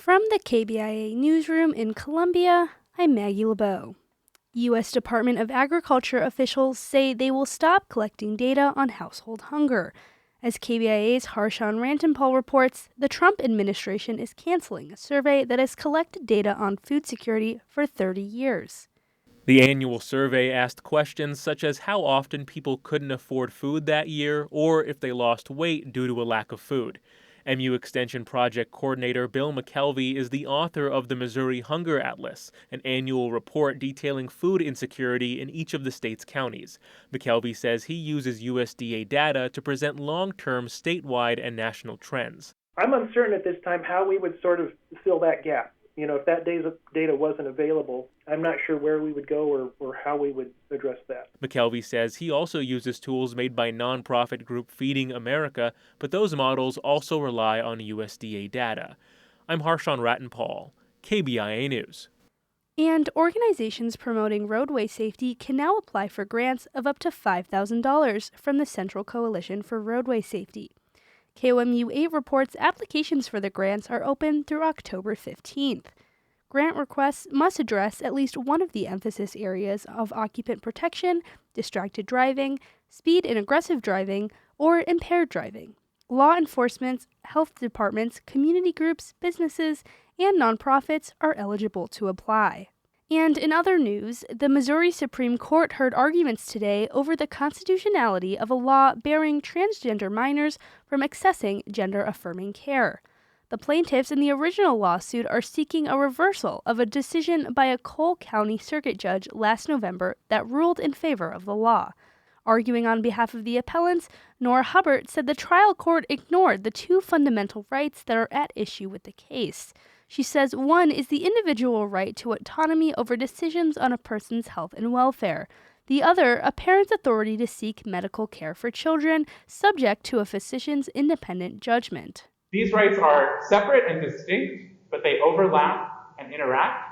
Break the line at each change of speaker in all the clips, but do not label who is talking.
From the KBIA Newsroom in Columbia, I'm Maggie LeBeau. U.S. Department of Agriculture officials say they will stop collecting data on household hunger. As KBIA's Harshan Rantanpal reports, the Trump administration is canceling a survey that has collected data on food security for 30 years.
The annual survey asked questions such as how often people couldn't afford food that year or if they lost weight due to a lack of food. MU Extension Project Coordinator Bill McKelvey is the author of the Missouri Hunger Atlas, an annual report detailing food insecurity in each of the state's counties. McKelvey says he uses USDA data to present long-term statewide and national trends.
I'm uncertain at this time how we would sort of fill that gap. If that data wasn't available, I'm not sure where we would go or how we would address that.
McKelvey says he also uses tools made by nonprofit group Feeding America, but those models also rely on USDA data. I'm Harshan Rantanpal, KBIA News.
And organizations promoting roadway safety can now apply for grants of up to $5,000 from the Central Coalition for Roadway Safety. KOMU 8 reports applications for the grants are open through October 15th. Grant requests must address at least one of the emphasis areas of occupant protection, distracted driving, speed and aggressive driving, or impaired driving. Law enforcement, health departments, community groups, businesses, and nonprofits are eligible to apply. And in other news, the Missouri Supreme Court heard arguments today over the constitutionality of a law barring transgender minors from accessing gender-affirming care. The plaintiffs in the original lawsuit are seeking a reversal of a decision by a Cole County Circuit Judge last November that ruled in favor of the law. Arguing on behalf of the appellants, Nora Hubbard said the trial court ignored the two fundamental rights that are at issue with the case. She says one is the individual right to autonomy over decisions on a person's health and welfare. The other, a parent's authority to seek medical care for children, subject to a physician's independent judgment.
These rights are separate and distinct, but they overlap and interact.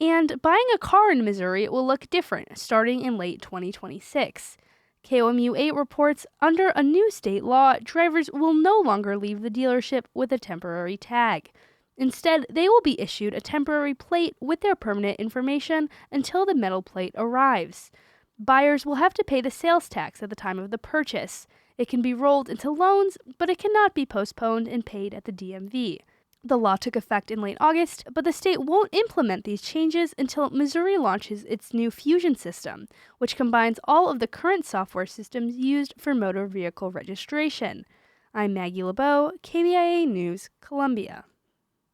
And buying a car in Missouri will look different starting in late 2026. KOMU 8 reports under a new state law, drivers will no longer leave the dealership with a temporary tag. Instead, they will be issued a temporary plate with their permanent information until the metal plate arrives. Buyers will have to pay the sales tax at the time of the purchase. It can be rolled into loans, but it cannot be postponed and paid at the DMV. The law took effect in late August, but the state won't implement these changes until Missouri launches its new Fusion system, which combines all of the current software systems used for motor vehicle registration. I'm Maggie LeBeau, KBIA News, Columbia.